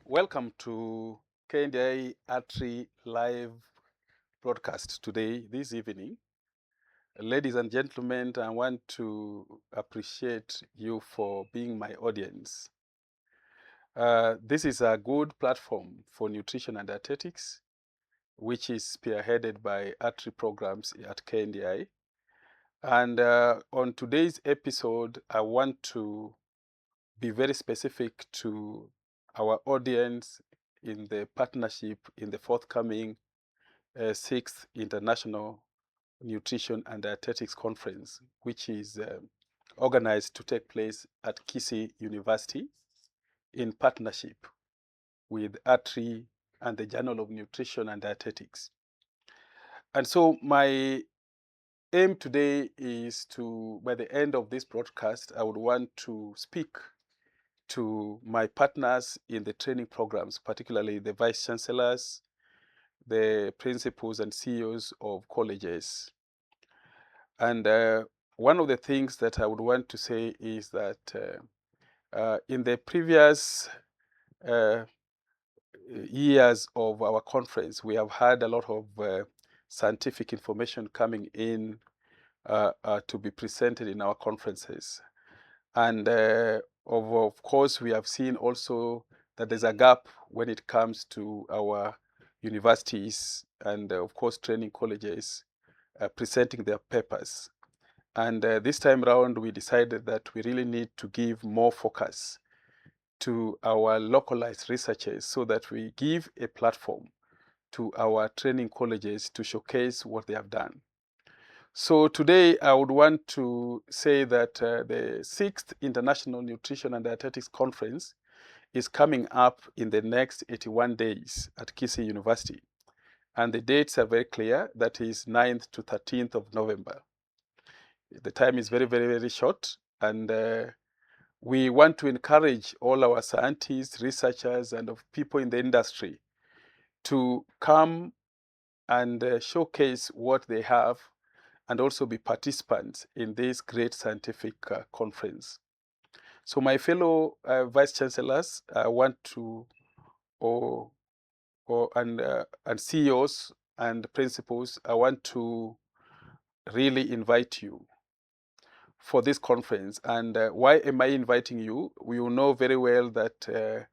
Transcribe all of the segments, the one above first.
Welcome to KNDI ARPHNS live broadcast today, this evening. Ladies and gentlemen, I want to appreciate you for being my audience. This is a good platform for nutrition and dietetics, which is spearheaded by ARPHNS programs at KNDI. And on today's episode, I want to be very specific to our audience in the partnership in the forthcoming 6th International Nutrition and Dietetics Conference, which is organized to take place at Kisii University in partnership with ARPHNS and the Journal of Nutrition and Dietetics. And so my aim today is to, by the end of this broadcast, I would want to speak to my partners in the training programs, particularly the vice chancellors, the principals and CEOs of colleges. And one of the things that I would want to say is that in the previous years of our conference, we have had a lot of scientific information coming in to be presented in our conferences. And of course, we have seen also that there's a gap when it comes to our universities and, of course, training colleges presenting their papers. And this time around, we decided that we really need to give more focus to our localized researchers so that we give a platform to our training colleges to showcase what they have done. So today, I would want to say that the 6th International Nutrition and Dietetics Conference is coming up in the next 81 days at Kisii University. And the dates are very clear. That is 9th to 13th of November. The time is very, very, very short. And we want to encourage all our scientists, researchers, and of people in the industry to come and showcase what they have and also be participants in this great scientific conference. So my fellow vice chancellors, I want to, and CEOs and principals, I want to really invite you for this conference. And why am I inviting you? We will know very well that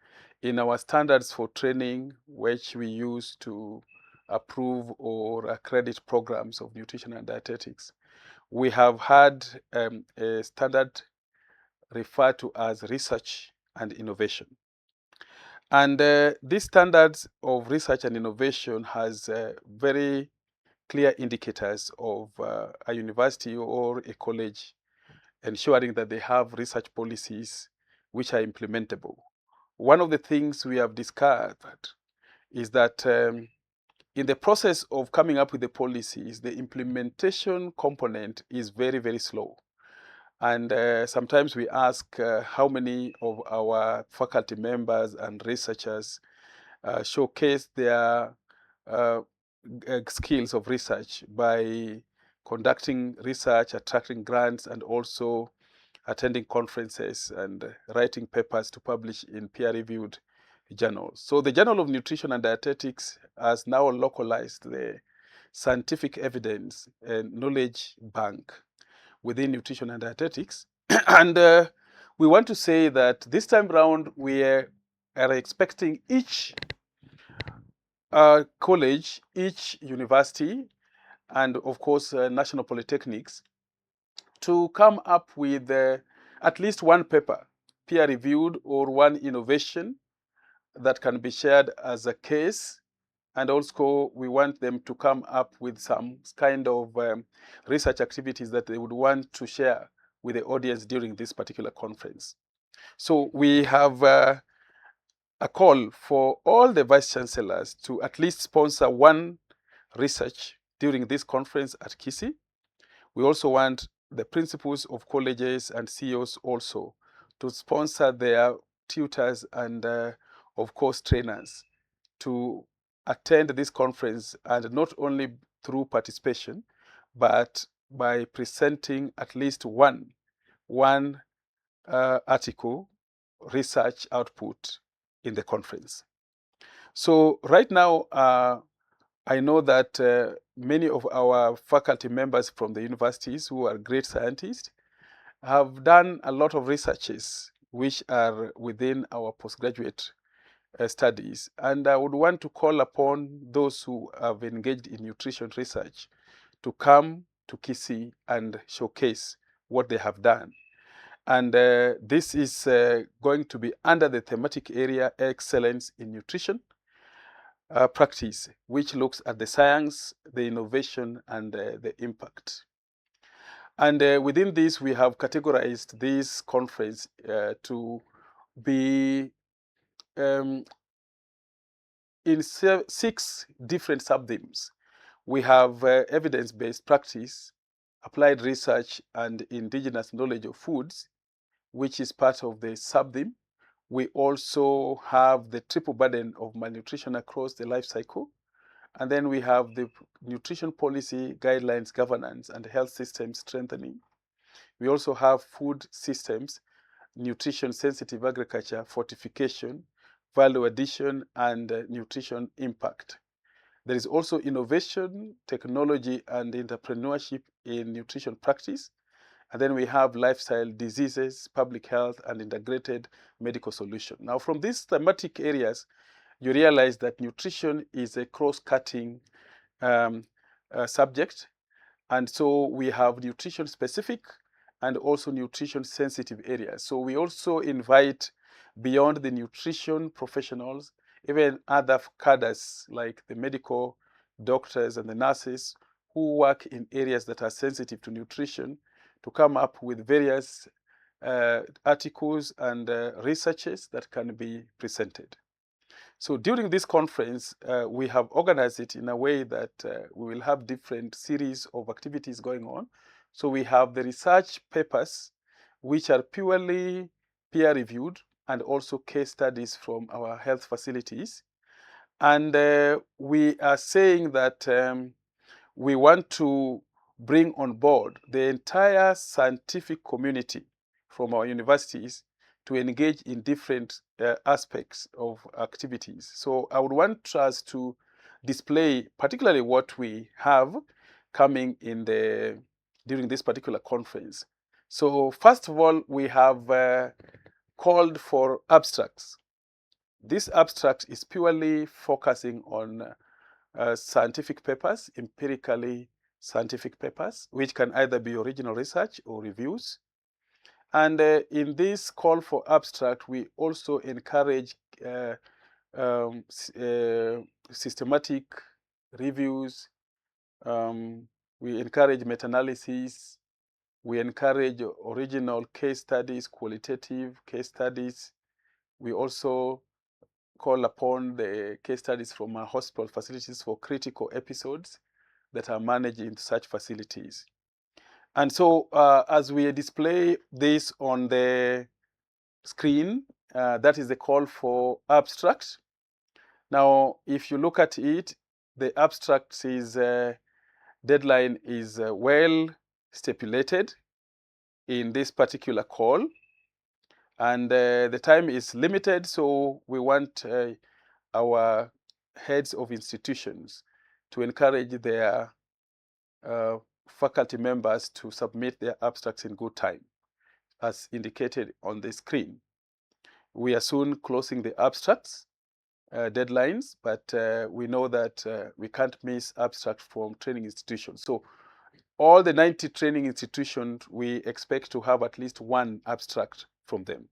in our standards for training, which we use to approve or accredit programs of nutrition and dietetics, we have had a standard referred to as research and innovation. And these standards of research and innovation has very clear indicators of a university or a college ensuring that they have research policies which are implementable. One of the things we have discovered is that in the process of coming up with the policies, the implementation component is very, very slow. And sometimes we ask how many of our faculty members and researchers showcase their skills of research by conducting research, attracting grants, and also attending conferences and writing papers to publish in peer-reviewed journals. So the Journal of Nutrition and Dietetics has now localized the scientific evidence and knowledge bank within nutrition and dietetics. And we want to say that this time around, we are expecting each college, each university, and of course, national polytechnics to come up with at least one paper, peer-reviewed, or one innovation that can be shared as a case. And also, we want them to come up with some kind of research activities that they would want to share with the audience during this particular conference. So we have a call for all the vice chancellors to at least sponsor one research during this conference at Kisii. We also want the principals of colleges and CEOs also to sponsor their tutors and, of course, trainers to attend this conference, and not only through participation, but by presenting at least one article, research output in the conference. So right now, I know that many of our faculty members from the universities who are great scientists have done a lot of researches which are within our postgraduate studies. And I would want to call upon those who have engaged in nutrition research to come to KISI and showcase what they have done. And this is going to be under the thematic area Excellence in Nutrition Practice, which looks at the science, the innovation, and the impact. And within this, we have categorized this conference to be in 6 different sub-themes. We have evidence-based practice, applied research, and indigenous knowledge of foods, which is part of the sub-theme. We also have the triple burden of malnutrition across the life cycle. And then we have the nutrition policy, guidelines, governance, and health system strengthening. We also have food systems, nutrition-sensitive agriculture, fortification, value addition, and nutrition impact. There is also innovation, technology, and entrepreneurship in nutrition practice. And then we have lifestyle diseases, public health, and integrated medical solution. Now, from these thematic areas, you realize that nutrition is a cross-cutting subject. And so we have nutrition-specific and also nutrition-sensitive areas. So we also invite, beyond the nutrition professionals, even other cadres like the medical doctors and the nurses who work in areas that are sensitive to nutrition to come up with various articles and researches that can be presented. So during this conference, we have organized it in a way that we will have different series of activities going on. So we have the research papers, which are purely peer-reviewed, and also case studies from our health facilities. And we are saying that we want to bring on board the entire scientific community from our universities to engage in different aspects of activities. So I would want us to display particularly what we have coming in during this particular conference. So first of all, we have called for abstracts. This abstract is purely focusing on scientific papers, empirically scientific papers, which can either be original research or reviews. And in this call for abstract, we also encourage systematic reviews. We encourage meta-analysis. We encourage original case studies, qualitative case studies. We also call upon the case studies from our hospital facilities for critical episodes that are managed in such facilities. And so as we display this on the screen, that is the call for abstract. Now, if you look at it, the abstract is deadline is well stipulated in this particular call. And the time is limited, so we want our heads of institutions to encourage their faculty members to submit their abstracts in good time, as indicated on the screen. We are soon closing the abstracts deadlines, but we know that we can't miss abstracts from training institutions. So all the 90 training institutions, we expect to have at least one abstract from them.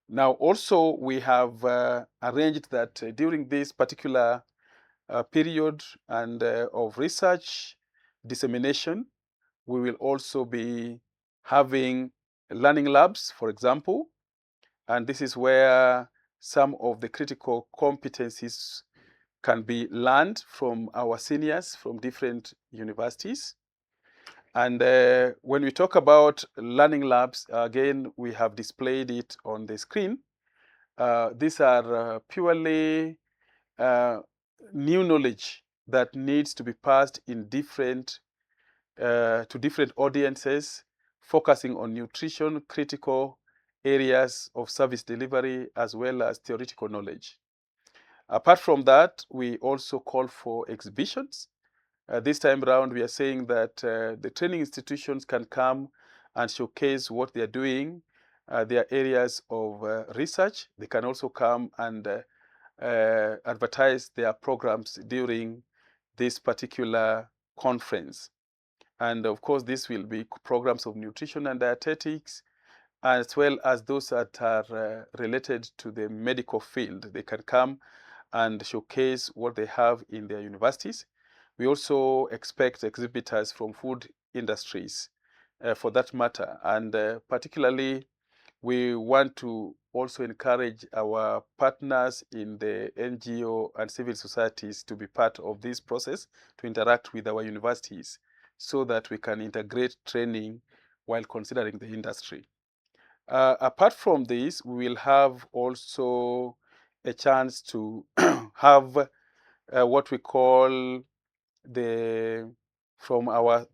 Now, also, we have arranged that during this particular period and of research dissemination, we will also be having learning labs, for example, and this is where some of the critical competencies can be learned from our seniors from different universities. And when we talk about learning labs, again, we have displayed it on the screen. These are purely new knowledge that needs to be passed in to different audiences, focusing on nutrition, critical areas of service delivery as well as theoretical knowledge. Apart from that, we also call for exhibitions. This time around, we are saying that the training institutions can come and showcase what they are doing, their areas of research. They can also come and advertise their programs during this particular conference. And of course, this will be programs of nutrition and dietetics, as well as those that are related to the medical field. They can come and showcase what they have in their universities. We also expect exhibitors from food industries for that matter. And particularly, we want to also encourage our partners in the NGO and civil societies to be part of this process, to interact with our universities so that we can integrate training while considering the industry. Apart from this, we will have also a chance to have what we call from our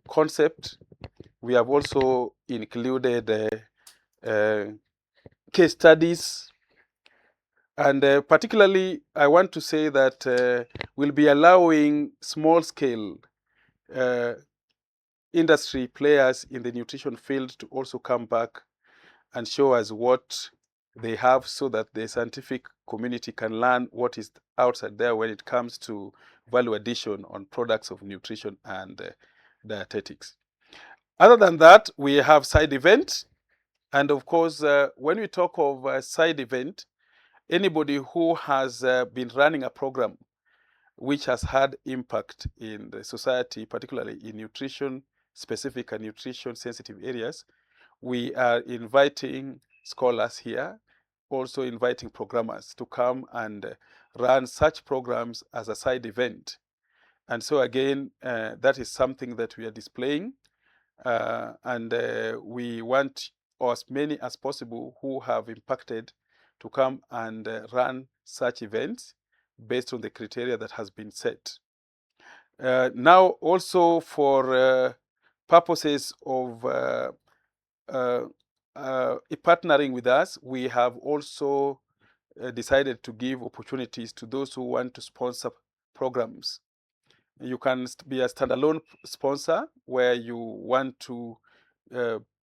concept, we have also included case studies. And particularly, I want to say that we'll be allowing small-scale industry players in the nutrition field to also come back and show us what they have so that the scientific community can learn what is outside there when it comes to value addition on products of nutrition and dietetics. Other than that, we have side events. And of course, when we talk of a side event, anybody who has been running a program which has had impact in the society, particularly in nutrition-specific and nutrition-sensitive areas, we are inviting scholars here, also inviting programmers to come and run such programs as a side event. And so again, that is something that we are displaying. And we want as many as possible who have impacted to come and run such events based on the criteria that has been set. Now, also for purposes of partnering with us, we have also decided to give opportunities to those who want to sponsor programs. You can be a standalone sponsor where you want to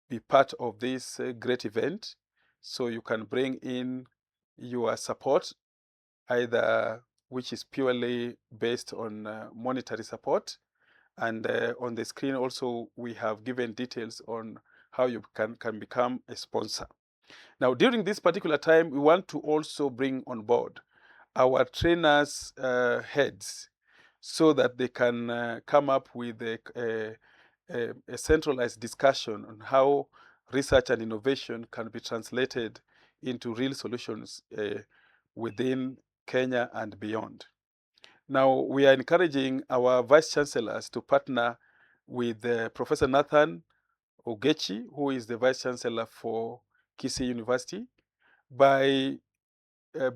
be part of this great event. So you can bring in your support, either which is purely based on monetary support. And on the screen also, we have given details on how you can become a sponsor. Now, during this particular time, we want to also bring on board our trainers' heads so that they can come up with a centralized discussion on how research and innovation can be translated into real solutions within Kenya and beyond. Now, we are encouraging our vice chancellors to partner with Professor Nathan Ogechi, who is the vice chancellor for Kisii University. By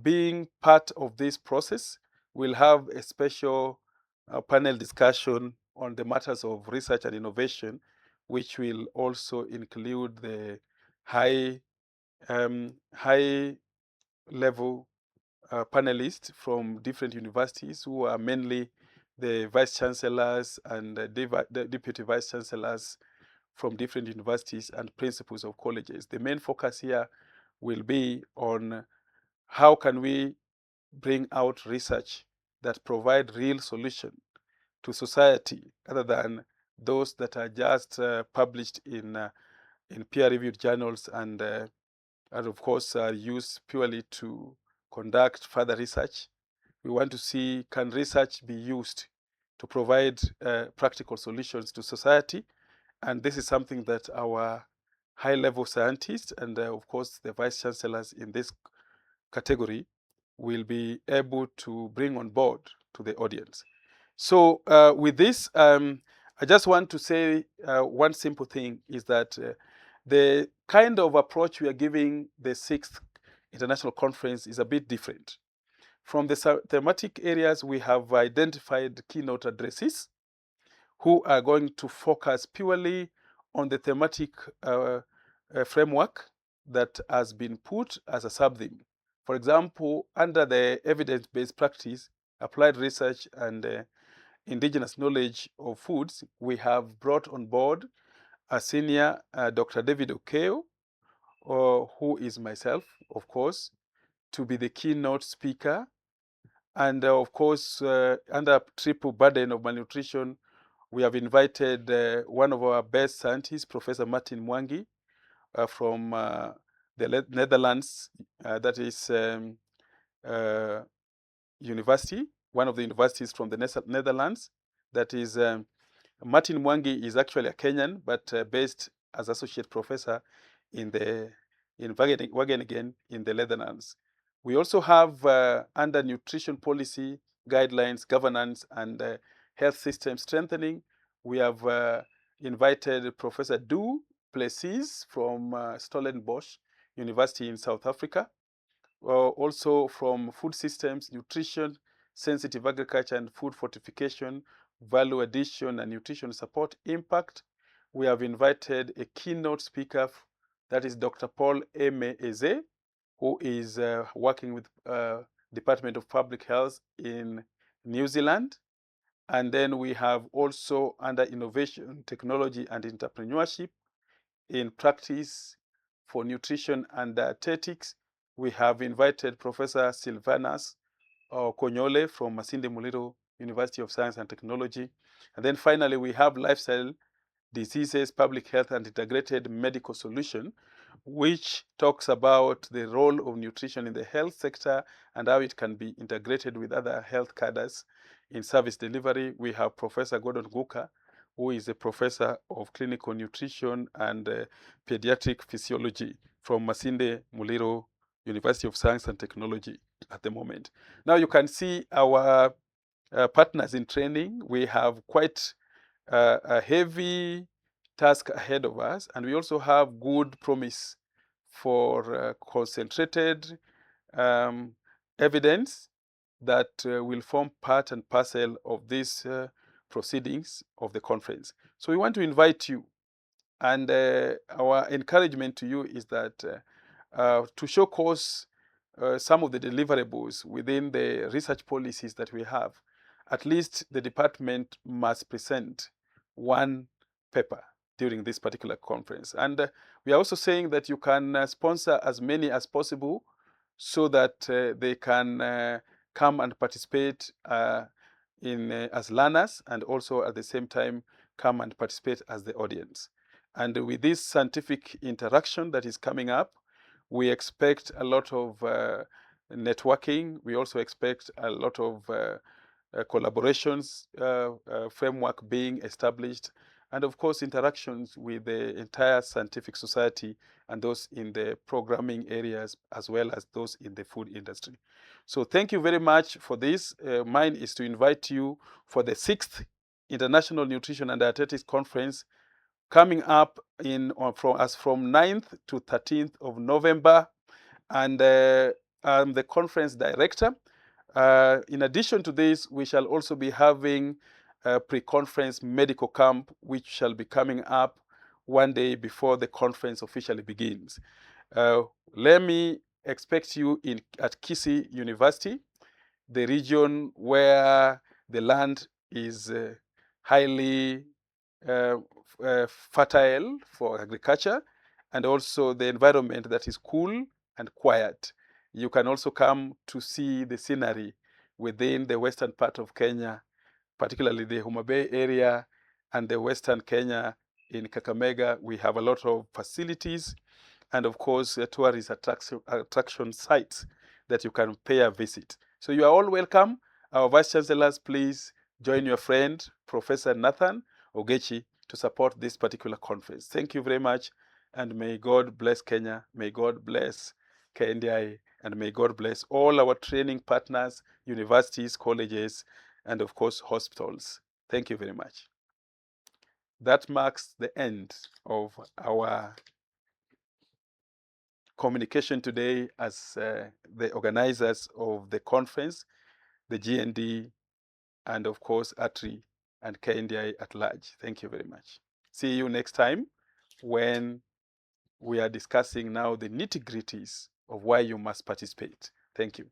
being part of this process, we'll have a special panel discussion on the matters of research and innovation, which will also include the high level panelists from different universities who are mainly the vice chancellors and the deputy vice chancellors from different universities and principals of colleges. The main focus here will be on how can we bring out research that provide real solution to society other than those that are just published in peer-reviewed journals and of course are used purely to conduct further research. We want to see, can research be used to provide practical solutions to society? And this is something that our high-level scientists and of course the vice chancellors in this category will be able to bring on board to the audience. So with this, I just want to say one simple thing is that the kind of approach we are giving the 6th International Conference is a bit different. From the thematic areas, we have identified keynote addresses who are going to focus purely on the thematic framework that has been put as a sub-theme. For example, under the evidence-based practice, applied research, and indigenous knowledge of foods, we have brought on board a senior, Dr. David Okeyo, who is myself, of course, to be the keynote speaker. And of course, under triple burden of malnutrition, we have invited one of our best scientists, Professor Martin Mwangi, from the Netherlands, that is university, one of the universities from the Netherlands. That is, Martin Mwangi is actually a Kenyan, but based as associate professor in Wageningen in the Netherlands. We also have under nutrition policy, guidelines, governance, and health system strengthening, we have invited Professor Du Plessis from Stellenbosch University in South Africa. Also from food systems, nutrition, sensitive agriculture, and food fortification, value addition, and nutrition support impact, we have invited a keynote speaker, that is Dr. Paul Eme Eze, who is working with Department of Public Health in New Zealand. And then we have also under innovation, technology, and entrepreneurship in practice for nutrition and dietetics, we have invited Professor Silvanus Konyole from Masinde Muliro University of Science and Technology. And then finally, we have lifestyle diseases, public health, and integrated medical solution, which talks about the role of nutrition in the health sector and how it can be integrated with other health cadres in service delivery. We have Professor Gordon Guka, who is a professor of clinical nutrition and pediatric physiology from Masinde Muliro University of Science and Technology at the moment. Now you can see our partners in training. We have quite a heavy task ahead of us, and we also have good promise for concentrated evidence that will form part and parcel of these proceedings of the conference. So we want to invite you, and our encouragement to you is that to showcase some of the deliverables within the research policies that we have, at least the department must present one paper during this particular conference. And we are also saying that you can sponsor as many as possible so that they can come and participate as learners, and also at the same time come and participate as the audience. And with this scientific interaction that is coming up, we expect a lot of networking. We also expect a lot of collaborations, framework being established, and of course interactions with the entire scientific society and those in the programming areas as well as those in the food industry. So thank you very much for this. Mine is to invite you for the 6th International Nutrition and Dietetics Conference coming up from 9th to 13th of November. And I'm the conference director. In addition to this, we shall also be having a pre-conference medical camp, which shall be coming up one day before the conference officially begins. Let me expect you at Kisii University, the region where the land is highly fertile for agriculture, and also the environment that is cool and quiet. You can also come to see the scenery within the western part of Kenya, particularly the Homa Bay area and the western Kenya in Kakamega. We have a lot of facilities and of course tourist attraction sites that you can pay a visit. So you are all welcome. Our Vice Chancellors, please join your friend, Professor Nathan Ogechi, to support this particular conference. Thank you very much, and may God bless Kenya, may God bless KNDI, and may God bless all our training partners, universities, colleges, and of course, hospitals. Thank you very much. That marks the end of our communication today as the organizers of the conference, the GND, and of course, ATRI and KNDI at large. Thank you very much. See you next time when we are discussing now the nitty-gritties of why you must participate. Thank you.